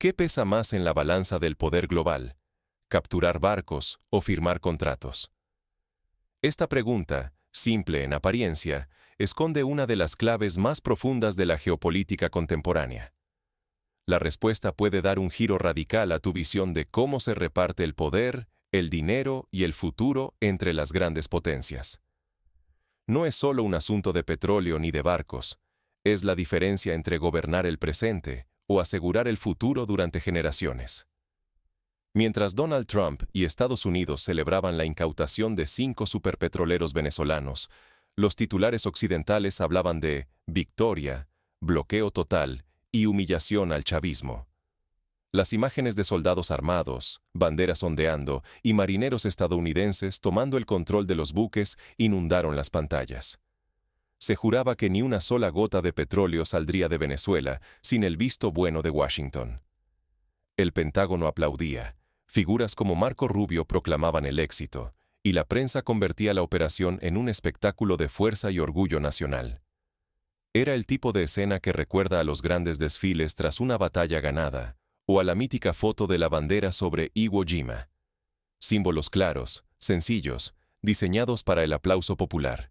¿Qué pesa más en la balanza del poder global? ¿Capturar barcos o firmar contratos? Esta pregunta, simple en apariencia, esconde una de las claves más profundas de la geopolítica contemporánea. La respuesta puede dar un giro radical a tu visión de cómo se reparte el poder, el dinero y el futuro entre las grandes potencias. No es solo un asunto de petróleo ni de barcos, es la diferencia entre gobernar el presente o asegurar el futuro durante generaciones. Mientras Donald Trump y Estados Unidos celebraban la incautación de 5 superpetroleros venezolanos, los titulares occidentales hablaban de victoria, bloqueo total y humillación al chavismo. Las imágenes de soldados armados, banderas ondeando y marineros estadounidenses tomando el control de los buques inundaron las pantallas. Se juraba que ni una sola gota de petróleo saldría de Venezuela sin el visto bueno de Washington. El Pentágono aplaudía, figuras como Marco Rubio proclamaban el éxito, y la prensa convertía la operación en un espectáculo de fuerza y orgullo nacional. Era el tipo de escena que recuerda a los grandes desfiles tras una batalla ganada, o a la mítica foto de la bandera sobre Iwo Jima. Símbolos claros, sencillos, diseñados para el aplauso popular.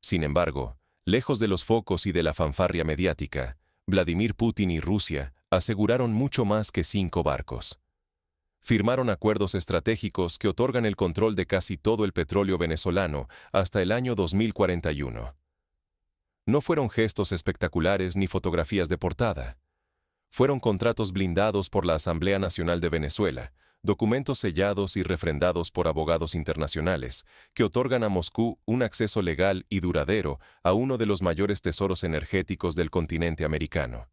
Sin embargo, lejos de los focos y de la fanfarria mediática, Vladimir Putin y Rusia aseguraron mucho más que 5 barcos. Firmaron acuerdos estratégicos que otorgan el control de casi todo el petróleo venezolano hasta el año 2041. No fueron gestos espectaculares ni fotografías de portada. Fueron contratos blindados por la Asamblea Nacional de Venezuela, documentos sellados y refrendados por abogados internacionales, que otorgan a Moscú un acceso legal y duradero a uno de los mayores tesoros energéticos del continente americano.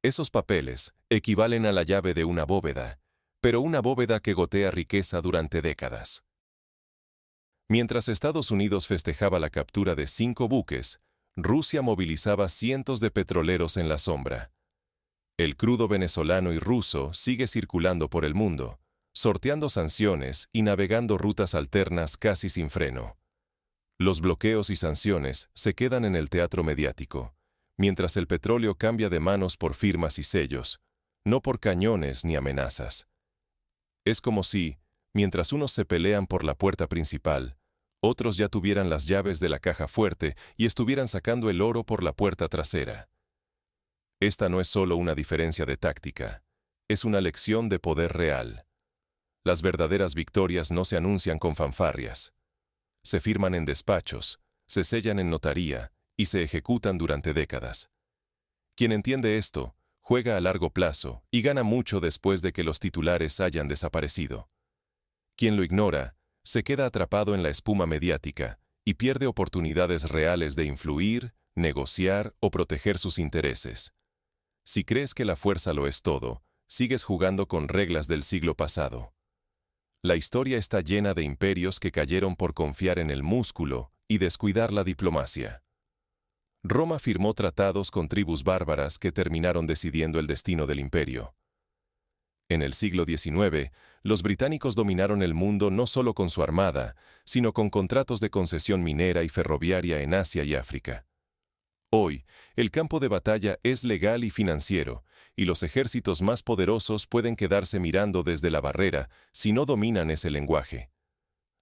Esos papeles equivalen a la llave de una bóveda, pero una bóveda que gotea riqueza durante décadas. Mientras Estados Unidos festejaba la captura de 5 buques, Rusia movilizaba cientos de petroleros en la sombra. El crudo venezolano y ruso sigue circulando por el mundo, sorteando sanciones y navegando rutas alternas casi sin freno. Los bloqueos y sanciones se quedan en el teatro mediático, mientras el petróleo cambia de manos por firmas y sellos, no por cañones ni amenazas. Es como si, mientras unos se pelean por la puerta principal, otros ya tuvieran las llaves de la caja fuerte y estuvieran sacando el oro por la puerta trasera. Esta no es solo una diferencia de táctica, es una lección de poder real. Las verdaderas victorias no se anuncian con fanfarrias. Se firman en despachos, se sellan en notaría y se ejecutan durante décadas. Quien entiende esto, juega a largo plazo y gana mucho después de que los titulares hayan desaparecido. Quien lo ignora, se queda atrapado en la espuma mediática y pierde oportunidades reales de influir, negociar o proteger sus intereses. Si crees que la fuerza lo es todo, sigues jugando con reglas del siglo pasado. La historia está llena de imperios que cayeron por confiar en el músculo y descuidar la diplomacia. Roma firmó tratados con tribus bárbaras que terminaron decidiendo el destino del imperio. En el siglo XIX, los británicos dominaron el mundo no solo con su armada, sino con contratos de concesión minera y ferroviaria en Asia y África. Hoy, el campo de batalla es legal y financiero, y los ejércitos más poderosos pueden quedarse mirando desde la barrera si no dominan ese lenguaje.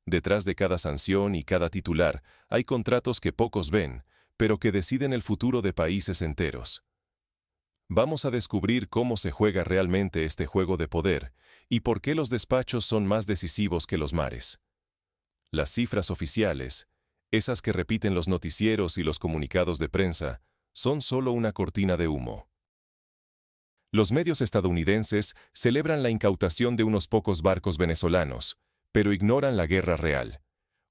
Detrás de cada sanción y cada titular hay contratos que pocos ven, pero que deciden el futuro de países enteros. Vamos a descubrir cómo se juega realmente este juego de poder y por qué los despachos son más decisivos que los mares. Las cifras oficiales, esas que repiten los noticieros y los comunicados de prensa, son solo una cortina de humo. Los medios estadounidenses celebran la incautación de unos pocos barcos venezolanos, pero ignoran la guerra real,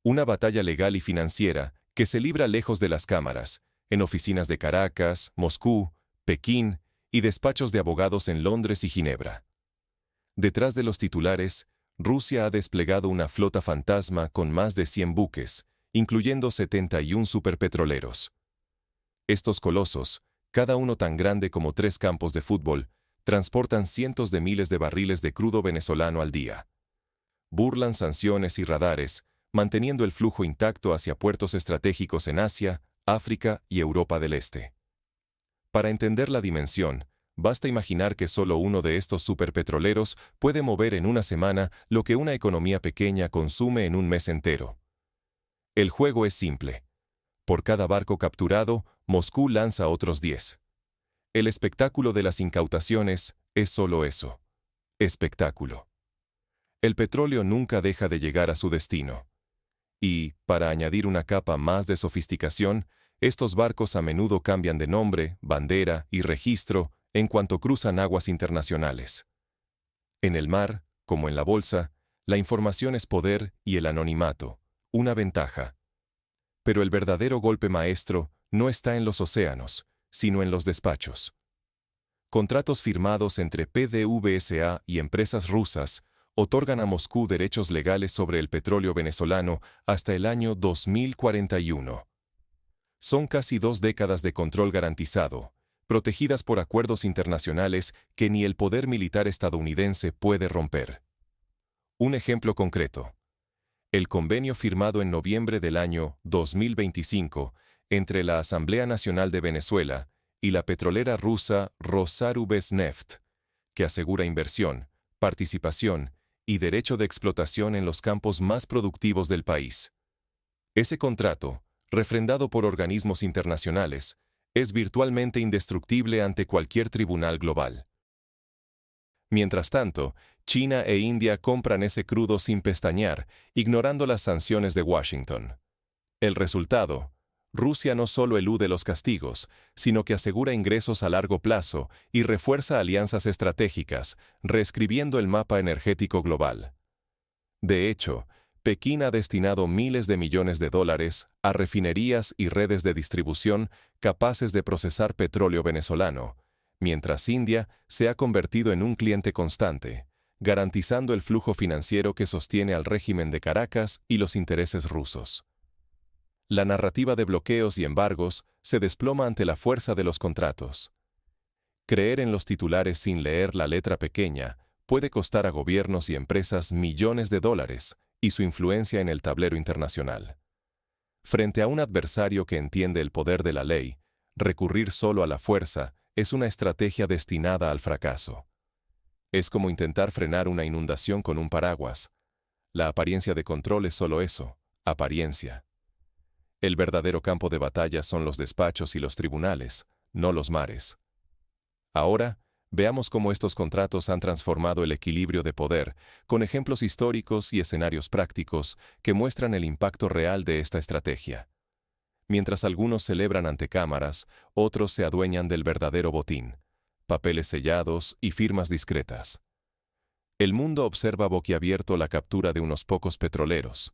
una batalla legal y financiera que se libra lejos de las cámaras, en oficinas de Caracas, Moscú, Pekín y despachos de abogados en Londres y Ginebra. Detrás de los titulares, Rusia ha desplegado una flota fantasma con más de 100 buques, incluyendo 71 superpetroleros. Estos colosos, cada uno tan grande como 3 campos de fútbol, transportan cientos de miles de barriles de crudo venezolano al día. Burlan sanciones y radares, manteniendo el flujo intacto hacia puertos estratégicos en Asia, África y Europa del Este. Para entender la dimensión, Basta imaginar que solo uno de estos superpetroleros puede mover en una semana lo que una economía pequeña consume en un mes entero. El juego es simple. Por cada barco capturado, Moscú lanza otros 10. El espectáculo de las incautaciones es solo eso. Espectáculo. El petróleo nunca deja de llegar a su destino. Y, para añadir una capa más de sofisticación, estos barcos a menudo cambian de nombre, bandera y registro en cuanto cruzan aguas internacionales. En el mar, como en la bolsa, la información es poder y el anonimato, una ventaja. Pero el verdadero golpe maestro no está en los océanos, sino en los despachos. Contratos firmados entre PDVSA y empresas rusas otorgan a Moscú derechos legales sobre el petróleo venezolano hasta el año 2041. Son casi 2 décadas de control garantizado, protegidas por acuerdos internacionales que ni el poder militar estadounidense puede romper. Un ejemplo concreto. El convenio firmado en noviembre del año 2025 entre la Asamblea Nacional de Venezuela y la petrolera rusa Rosarubesneft, que asegura inversión, participación y derecho de explotación en los campos más productivos del país. Ese contrato, refrendado por organismos internacionales, es virtualmente indestructible ante cualquier tribunal global. Mientras tanto, China e India compran ese crudo sin pestañear, ignorando las sanciones de Washington. El resultado: Rusia no solo elude los castigos, sino que asegura ingresos a largo plazo y refuerza alianzas estratégicas, reescribiendo el mapa energético global. De hecho, Pekín ha destinado miles de millones de dólares a refinerías y redes de distribución capaces de procesar petróleo venezolano, mientras India se ha convertido en un cliente constante, garantizando el flujo financiero que sostiene al régimen de Caracas y los intereses rusos. La narrativa de bloqueos y embargos se desploma ante la fuerza de los contratos. Creer en los titulares sin leer la letra pequeña puede costar a gobiernos y empresas millones de dólares y su influencia en el tablero internacional. Frente a un adversario que entiende el poder de la ley, recurrir solo a la fuerza es una estrategia destinada al fracaso. Es como intentar frenar una inundación con un paraguas. La apariencia de control es solo eso, apariencia. El verdadero campo de batalla son los despachos y los tribunales, no los mares. Ahora, veamos cómo estos contratos han transformado el equilibrio de poder, con ejemplos históricos y escenarios prácticos que muestran el impacto real de esta estrategia. Mientras algunos celebran ante cámaras, otros se adueñan del verdadero botín, papeles sellados y firmas discretas. El mundo observa boquiabierto la captura de unos pocos petroleros,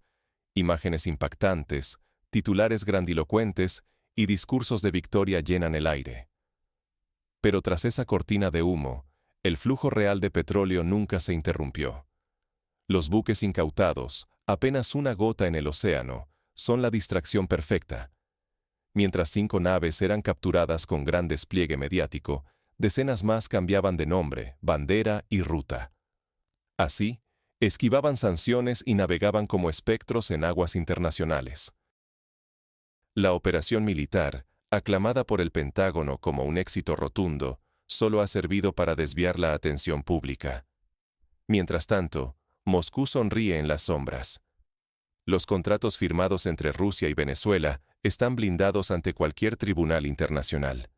imágenes impactantes, titulares grandilocuentes y discursos de victoria llenan el aire. Pero tras esa cortina de humo, el flujo real de petróleo nunca se interrumpió. Los buques incautados, apenas una gota en el océano, son la distracción perfecta. Mientras 5 naves eran capturadas con gran despliegue mediático, decenas más cambiaban de nombre, bandera y ruta. Así, esquivaban sanciones y navegaban como espectros en aguas internacionales. La operación militar, aclamada por el Pentágono como un éxito rotundo, solo ha servido para desviar la atención pública. Mientras tanto, Moscú sonríe en las sombras. Los contratos firmados entre Rusia y Venezuela están blindados ante cualquier tribunal internacional.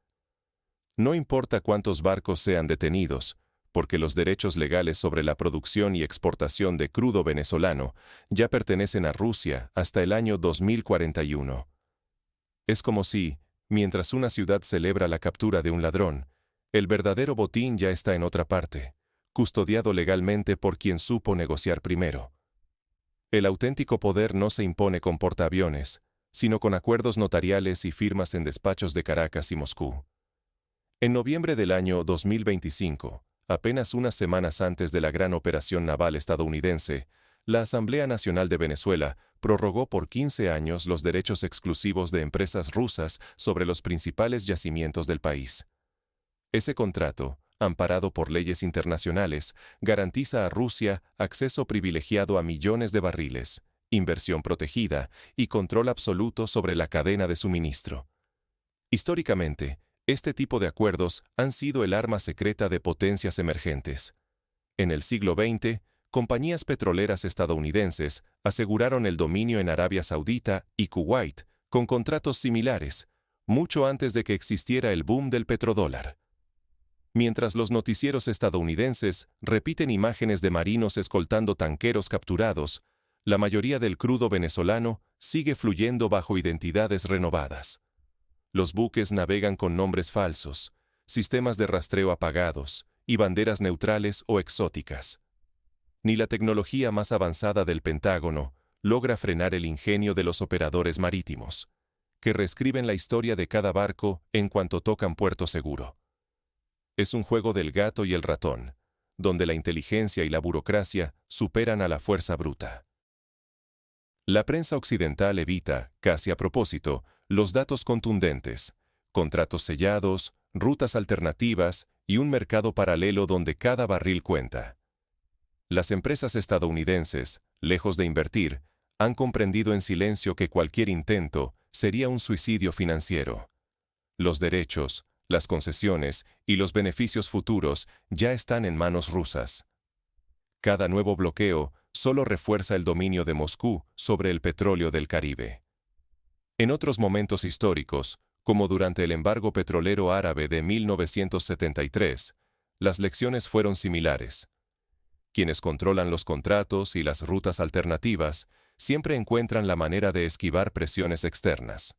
No importa cuántos barcos sean detenidos, porque los derechos legales sobre la producción y exportación de crudo venezolano ya pertenecen a Rusia hasta el año 2041. Es como si, mientras una ciudad celebra la captura de un ladrón, el verdadero botín ya está en otra parte, custodiado legalmente por quien supo negociar primero. El auténtico poder no se impone con portaaviones, sino con acuerdos notariales y firmas en despachos de Caracas y Moscú. En noviembre del año 2025, apenas unas semanas antes de la gran operación naval estadounidense, la Asamblea Nacional de Venezuela prorrogó por 15 años los derechos exclusivos de empresas rusas sobre los principales yacimientos del país. Ese contrato, amparado por leyes internacionales, garantiza a Rusia acceso privilegiado a millones de barriles, inversión protegida y control absoluto sobre la cadena de suministro. Históricamente, Este tipo de acuerdos han sido el arma secreta de potencias emergentes. En el siglo XX, compañías petroleras estadounidenses aseguraron el dominio en Arabia Saudita y Kuwait con contratos similares, mucho antes de que existiera el boom del petrodólar. Mientras los noticieros estadounidenses repiten imágenes de marinos escoltando tanqueros capturados, la mayoría del crudo venezolano sigue fluyendo bajo identidades renovadas. Los buques navegan con nombres falsos, sistemas de rastreo apagados y banderas neutrales o exóticas. Ni la tecnología más avanzada del Pentágono logra frenar el ingenio de los operadores marítimos, que reescriben la historia de cada barco en cuanto tocan puerto seguro. Es un juego del gato y el ratón, donde la inteligencia y la burocracia superan a la fuerza bruta. La prensa occidental evita, casi a propósito, los datos contundentes, contratos sellados, rutas alternativas y un mercado paralelo donde cada barril cuenta. Las empresas estadounidenses, lejos de invertir, han comprendido en silencio que cualquier intento sería un suicidio financiero. Los derechos, las concesiones y los beneficios futuros ya están en manos rusas. Cada nuevo bloqueo solo refuerza el dominio de Moscú sobre el petróleo del Caribe. En otros momentos históricos, como durante el embargo petrolero árabe de 1973, las lecciones fueron similares. Quienes controlan los contratos y las rutas alternativas siempre encuentran la manera de esquivar presiones externas.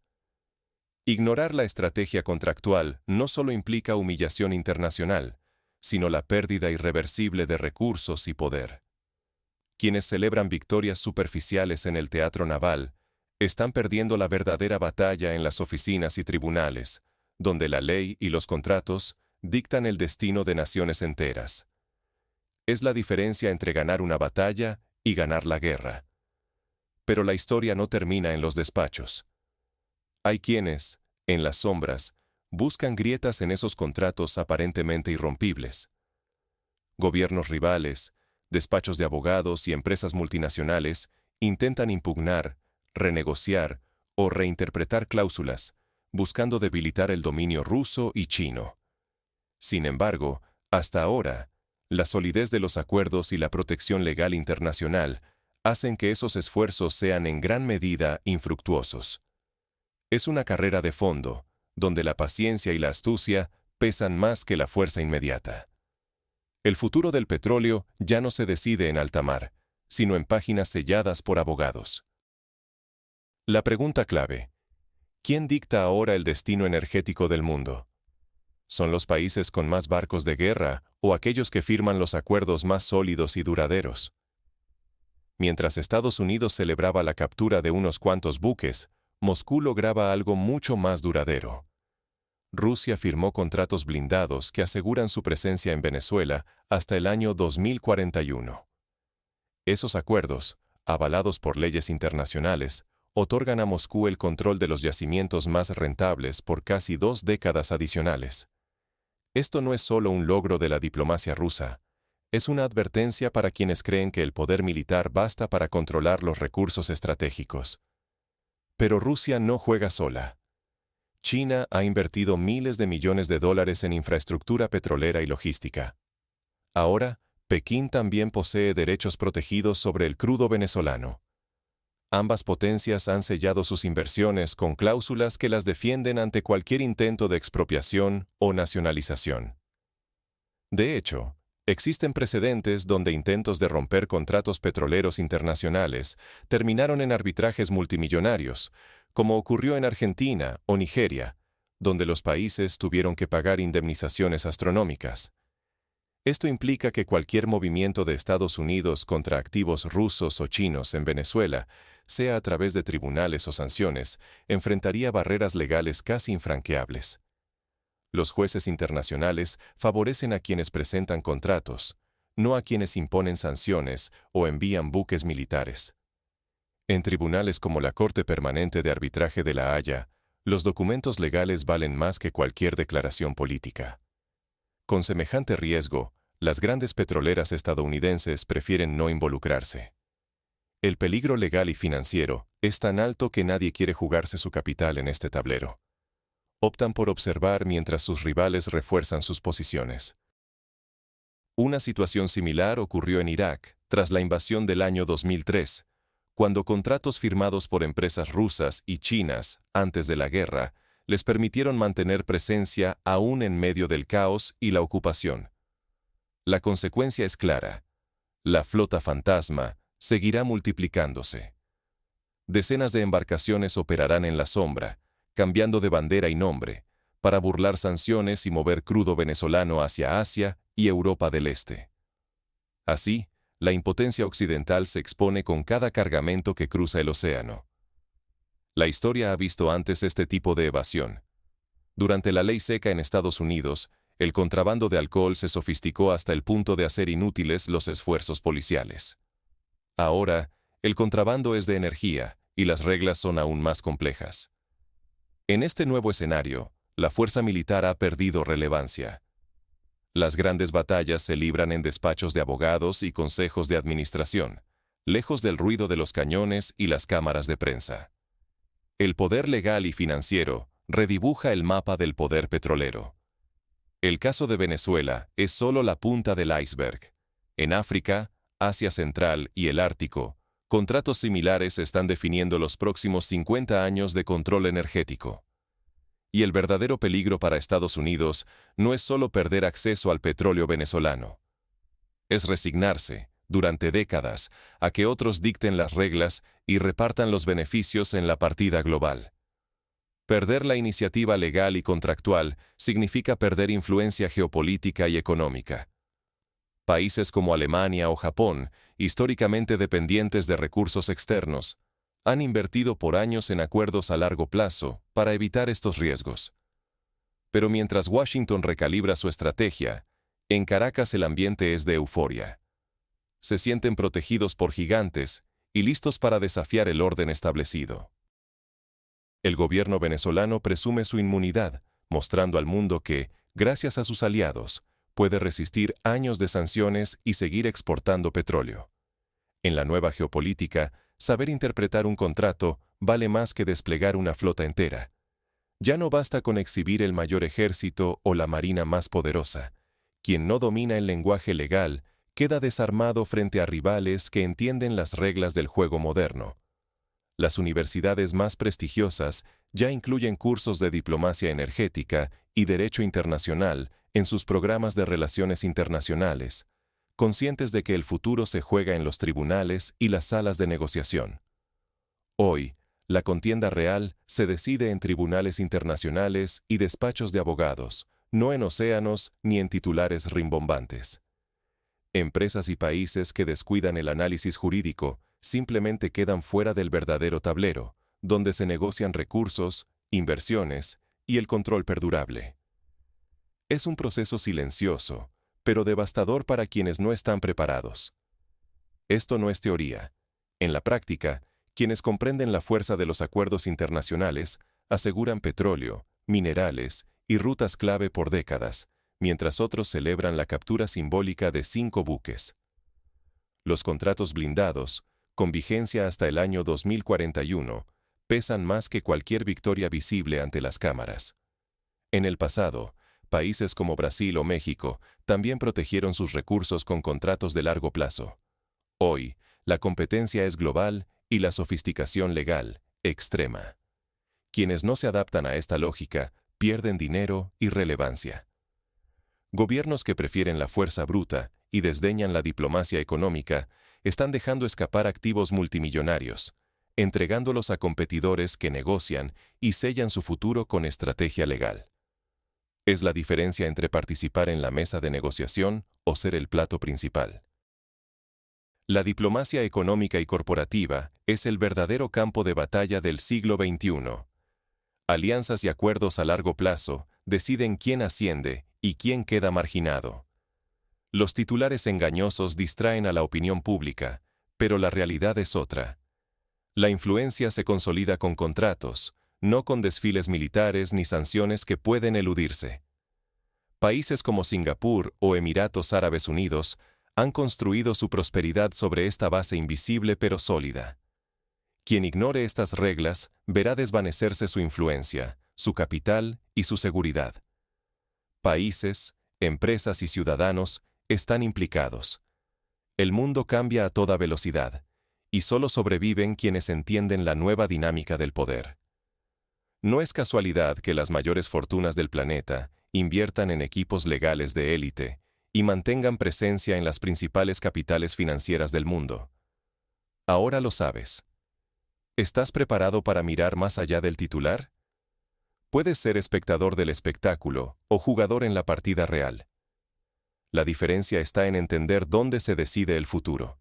Ignorar la estrategia contractual no solo implica humillación internacional, sino la pérdida irreversible de recursos y poder. Quienes celebran victorias superficiales en el teatro naval están perdiendo la verdadera batalla en las oficinas y tribunales, donde la ley y los contratos dictan el destino de naciones enteras. Es la diferencia entre ganar una batalla y ganar la guerra. Pero la historia no termina en los despachos. Hay quienes, en las sombras, buscan grietas en esos contratos aparentemente irrompibles. Gobiernos rivales, despachos de abogados y empresas multinacionales intentan impugnar, renegociar o reinterpretar cláusulas, buscando debilitar el dominio ruso y chino. Sin embargo, hasta ahora, la solidez de los acuerdos y la protección legal internacional hacen que esos esfuerzos sean en gran medida infructuosos. Es una carrera de fondo, donde la paciencia y la astucia pesan más que la fuerza inmediata. El futuro del petróleo ya no se decide en alta mar, sino en páginas selladas por abogados. La pregunta clave: ¿quién dicta ahora el destino energético del mundo? ¿Son los países con más barcos de guerra o aquellos que firman los acuerdos más sólidos y duraderos? Mientras Estados Unidos celebraba la captura de unos cuantos buques, Moscú lograba algo mucho más duradero. Rusia firmó contratos blindados que aseguran su presencia en Venezuela hasta el año 2041. Esos acuerdos, avalados por leyes internacionales, otorgan a Moscú el control de los yacimientos más rentables por casi 2 décadas adicionales. Esto no es solo un logro de la diplomacia rusa, es una advertencia para quienes creen que el poder militar basta para controlar los recursos estratégicos. Pero Rusia no juega sola. China ha invertido miles de millones de dólares en infraestructura petrolera y logística. Ahora, Pekín también posee derechos protegidos sobre el crudo venezolano. Ambas potencias han sellado sus inversiones con cláusulas que las defienden ante cualquier intento de expropiación o nacionalización. De hecho, existen precedentes donde intentos de romper contratos petroleros internacionales terminaron en arbitrajes multimillonarios, como ocurrió en Argentina o Nigeria, donde los países tuvieron que pagar indemnizaciones astronómicas. Esto implica que cualquier movimiento de Estados Unidos contra activos rusos o chinos en Venezuela, sea a través de tribunales o sanciones, enfrentaría barreras legales casi infranqueables. Los jueces internacionales favorecen a quienes presentan contratos, no a quienes imponen sanciones o envían buques militares. En tribunales como la Corte Permanente de Arbitraje de La Haya, los documentos legales valen más que cualquier declaración política. Con semejante riesgo, las grandes petroleras estadounidenses prefieren no involucrarse. El peligro legal y financiero es tan alto que nadie quiere jugarse su capital en este tablero. optan por observar mientras sus rivales refuerzan sus posiciones. Una situación similar ocurrió en Irak, tras la invasión del año 2003, cuando contratos firmados por empresas rusas y chinas antes de la guerra les permitieron mantener presencia aún en medio del caos y la ocupación. La consecuencia es clara. La flota fantasma seguirá multiplicándose. Decenas de embarcaciones operarán en la sombra, cambiando de bandera y nombre, para burlar sanciones y mover crudo venezolano hacia Asia y Europa del Este. Así, la impotencia occidental se expone con cada cargamento que cruza el océano. La historia ha visto antes este tipo de evasión. Durante la ley seca en Estados Unidos, el contrabando de alcohol se sofisticó hasta el punto de hacer inútiles los esfuerzos policiales. Ahora, el contrabando es de energía, y las reglas son aún más complejas. En este nuevo escenario, la fuerza militar ha perdido relevancia. Las grandes batallas se libran en despachos de abogados y consejos de administración, lejos del ruido de los cañones y las cámaras de prensa. El poder legal y financiero redibuja el mapa del poder petrolero. El caso de Venezuela es solo la punta del iceberg. En África, Asia Central y el Ártico, contratos similares están definiendo los próximos 50 años de control energético. Y el verdadero peligro para Estados Unidos no es solo perder acceso al petróleo venezolano. Es resignarse, durante décadas, a que otros dicten las reglas y repartan los beneficios en la partida global. Perder la iniciativa legal y contractual significa perder influencia geopolítica y económica. Países como Alemania o Japón, históricamente dependientes de recursos externos, han invertido por años en acuerdos a largo plazo para evitar estos riesgos. Pero mientras Washington recalibra su estrategia, en Caracas el ambiente es de euforia. Se sienten protegidos por gigantes y listos para desafiar el orden establecido. El gobierno venezolano presume su inmunidad, mostrando al mundo que, gracias a sus aliados, puede resistir años de sanciones y seguir exportando petróleo. En la nueva geopolítica, saber interpretar un contrato vale más que desplegar una flota entera. Ya no basta con exhibir el mayor ejército o la marina más poderosa. Quien no domina el lenguaje legal queda desarmado frente a rivales que entienden las reglas del juego moderno. Las universidades más prestigiosas ya incluyen cursos de diplomacia energética y derecho internacional en sus programas de relaciones internacionales, conscientes de que el futuro se juega en los tribunales y las salas de negociación. Hoy, la contienda real se decide en tribunales internacionales y despachos de abogados, no en océanos ni en titulares rimbombantes. Empresas y países que descuidan el análisis jurídico simplemente quedan fuera del verdadero tablero, donde se negocian recursos, inversiones y el control perdurable. Es un proceso silencioso, pero devastador para quienes no están preparados. Esto no es teoría. En la práctica, quienes comprenden la fuerza de los acuerdos internacionales aseguran petróleo, minerales y rutas clave por décadas, mientras otros celebran la captura simbólica de 5 buques. Los contratos blindados, con vigencia hasta el año 2041, pesan más que cualquier victoria visible ante las cámaras. En el pasado, países como Brasil o México también protegieron sus recursos con contratos de largo plazo. Hoy, la competencia es global y la sofisticación legal, extrema. Quienes no se adaptan a esta lógica pierden dinero y relevancia. Gobiernos que prefieren la fuerza bruta y desdeñan la diplomacia económica están dejando escapar activos multimillonarios, entregándolos a competidores que negocian y sellan su futuro con estrategia legal. Es la diferencia entre participar en la mesa de negociación o ser el plato principal. La diplomacia económica y corporativa es el verdadero campo de batalla del siglo XXI. Alianzas y acuerdos a largo plazo deciden quién asciende y quién queda marginado. Los titulares engañosos distraen a la opinión pública, pero la realidad es otra. La influencia se consolida con contratos, no con desfiles militares ni sanciones que pueden eludirse. Países como Singapur o Emiratos Árabes Unidos han construido su prosperidad sobre esta base invisible pero sólida. Quien ignore estas reglas verá desvanecerse su influencia, su capital y su seguridad. Países, empresas y ciudadanos están implicados. El mundo cambia a toda velocidad, y solo sobreviven quienes entienden la nueva dinámica del poder. No es casualidad que las mayores fortunas del planeta inviertan en equipos legales de élite y mantengan presencia en las principales capitales financieras del mundo. Ahora lo sabes. ¿Estás preparado para mirar más allá del titular? Puedes ser espectador del espectáculo o jugador en la partida real. La diferencia está en entender dónde se decide el futuro.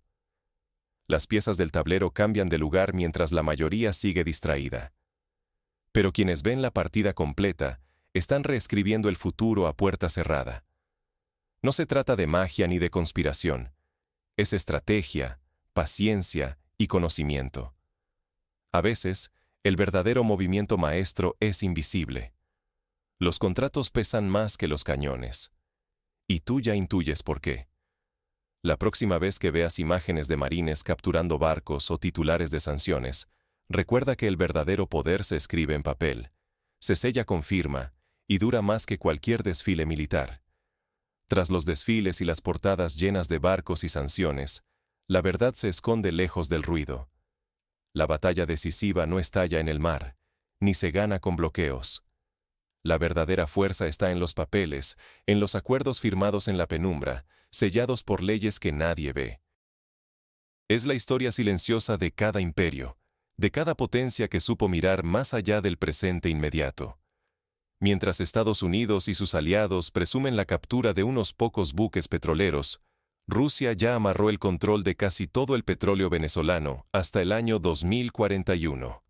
Las piezas del tablero cambian de lugar mientras la mayoría sigue distraída. Pero quienes ven la partida completa están reescribiendo el futuro a puerta cerrada. No se trata de magia ni de conspiración. Es estrategia, paciencia y conocimiento. A veces, el verdadero movimiento maestro es invisible. Los contratos pesan más que los cañones. Y tú ya intuyes por qué. La próxima vez que veas imágenes de marines capturando barcos o titulares de sanciones, recuerda que el verdadero poder se escribe en papel, se sella con firma y dura más que cualquier desfile militar. Tras los desfiles y las portadas llenas de barcos y sanciones, la verdad se esconde lejos del ruido. La batalla decisiva no estalla en el mar, ni se gana con bloqueos. La verdadera fuerza está en los papeles, en los acuerdos firmados en la penumbra, sellados por leyes que nadie ve. Es la historia silenciosa de cada imperio, de cada potencia que supo mirar más allá del presente inmediato. Mientras Estados Unidos y sus aliados presumen la captura de unos pocos buques petroleros, Rusia ya amarró el control de casi todo el petróleo venezolano hasta el año 2041.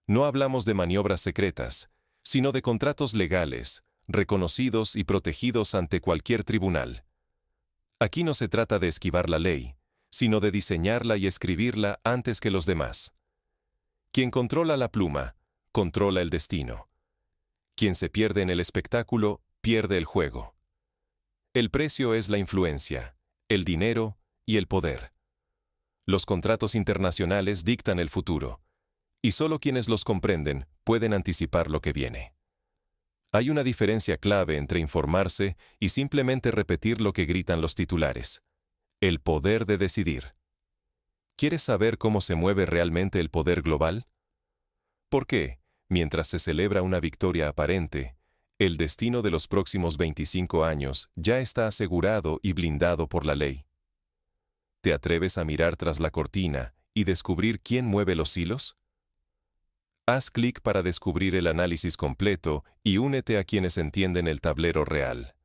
No hablamos de maniobras secretas, sino de contratos legales, reconocidos y protegidos ante cualquier tribunal. Aquí no se trata de esquivar la ley, sino de diseñarla y escribirla antes que los demás. Quien controla la pluma, controla el destino. Quien se pierde en el espectáculo, pierde el juego. El precio es la influencia, el dinero y el poder. Los contratos internacionales dictan el futuro, y solo quienes los comprenden pueden anticipar lo que viene. Hay una diferencia clave entre informarse y simplemente repetir lo que gritan los titulares. El poder de decidir. ¿Quieres saber cómo se mueve realmente el poder global? ¿Por qué, mientras se celebra una victoria aparente, el destino de los próximos 25 años ya está asegurado y blindado por la ley? ¿Te atreves a mirar tras la cortina y descubrir quién mueve los hilos? Haz clic para descubrir el análisis completo y únete a quienes entienden el tablero real.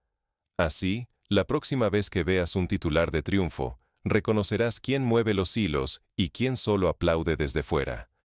Así, la próxima vez que veas un titular de triunfo, reconocerás quién mueve los hilos y quién solo aplaude desde fuera.